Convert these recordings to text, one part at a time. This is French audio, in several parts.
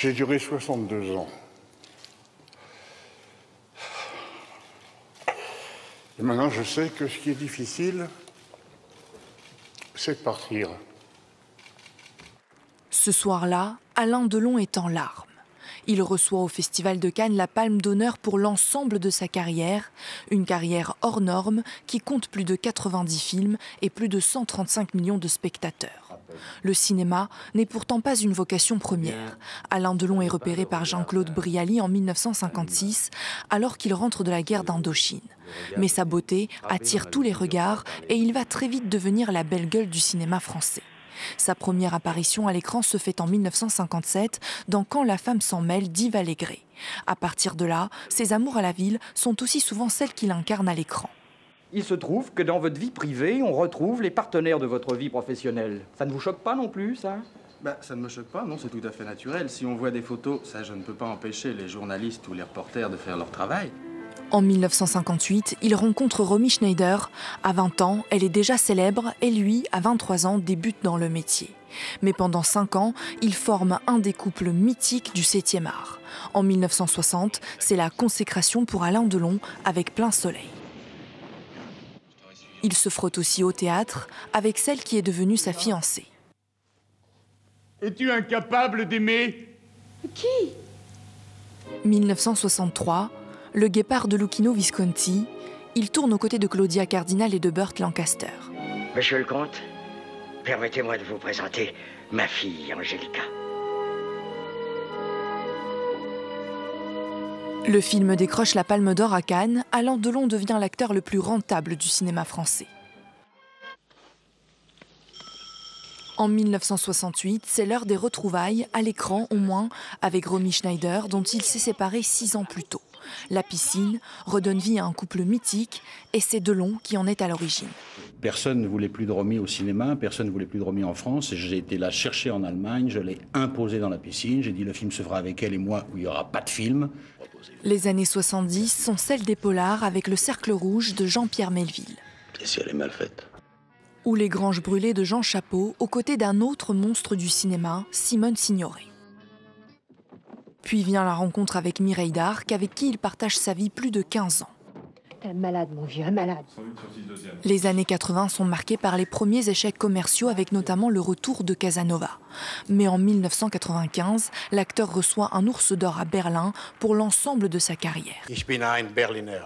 J'ai duré 62 ans. Et maintenant, je sais que ce qui est difficile, c'est de partir. Ce soir-là, Alain Delon est en larmes. Il reçoit au Festival de Cannes la Palme d'honneur pour l'ensemble de sa carrière, une carrière hors norme qui compte plus de 90 films et plus de 135 millions de spectateurs. Le cinéma n'est pourtant pas une vocation première. Alain Delon est repéré par Jean-Claude Brialy en 1956, alors qu'il rentre de la guerre d'Indochine. Mais sa beauté attire tous les regards et il va très vite devenir la belle gueule du cinéma français. Sa première apparition à l'écran se fait en 1957 dans Quand la femme s'en mêle d'Yves Allégret. À partir de là, ses amours à la ville sont aussi souvent celles qu'il incarne à l'écran. Il se trouve que dans votre vie privée, on retrouve les partenaires de votre vie professionnelle. Ça ne vous choque pas non plus, ça ? Ça ne me choque pas, non, c'est tout à fait naturel. Si on voit des photos, ça je ne peux pas empêcher les journalistes ou les reporters de faire leur travail. En 1958, il rencontre Romy Schneider. À 20 ans, elle est déjà célèbre et lui, à 23 ans, débute dans le métier. Mais pendant 5 ans, il forme un des couples mythiques du 7e art. En 1960, c'est la consécration pour Alain Delon avec Plein Soleil. Il se frotte aussi au théâtre avec celle qui est devenue sa fiancée. Es-tu incapable d'aimer ? Qui ? 1963, Le Guépard de Luchino Visconti, il tourne aux côtés de Claudia Cardinal et de Burt Lancaster. Monsieur le comte, permettez-moi de vous présenter ma fille Angélica. Le film décroche la Palme d'Or à Cannes. Alain Delon devient l'acteur le plus rentable du cinéma français. En 1968, c'est l'heure des retrouvailles, à l'écran au moins, avec Romy Schneider, dont il s'est séparé 6 ans plus tôt. La piscine redonne vie à un couple mythique et c'est Delon qui en est à l'origine. Personne ne voulait plus de Romy au cinéma, personne ne voulait plus de Romy en France. J'ai été la chercher en Allemagne, je l'ai imposée dans la piscine. J'ai dit le film se fera avec elle et moi où il n'y aura pas de film. Les années 70 sont celles des polars avec Le Cercle Rouge de Jean-Pierre Melville. Et si elle est mal faite ? Ou Les Granges brûlées de Jean Chapeau, aux côtés d'un autre monstre du cinéma, Simone Signoret. Puis vient la rencontre avec Mireille d'Arc, avec qui il partage sa vie plus de 15 ans. T'es un malade, mon vieux, un malade. Les années 80 sont marquées par les premiers échecs commerciaux, avec notamment le retour de Casanova. Mais en 1995, l'acteur reçoit un ours d'or à Berlin pour l'ensemble de sa carrière. Ich bin ein Berliner.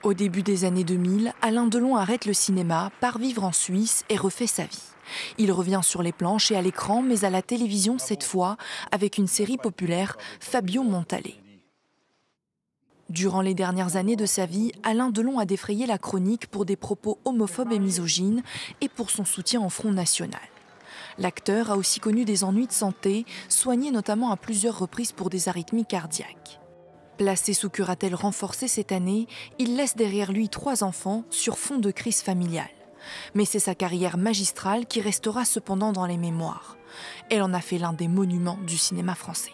Au début des années 2000, Alain Delon arrête le cinéma, part vivre en Suisse et refait sa vie. Il revient sur les planches et à l'écran, mais à la télévision cette fois, avec une série populaire, Fabio Montale. Durant les dernières années de sa vie, Alain Delon a défrayé la chronique pour des propos homophobes et misogynes et pour son soutien au Front National. L'acteur a aussi connu des ennuis de santé, soigné notamment à plusieurs reprises pour des arythmies cardiaques. Placé sous curatelle renforcée cette année, il laisse derrière lui 3 enfants sur fond de crise familiale. Mais c'est sa carrière magistrale qui restera cependant dans les mémoires. Elle en a fait l'un des monuments du cinéma français.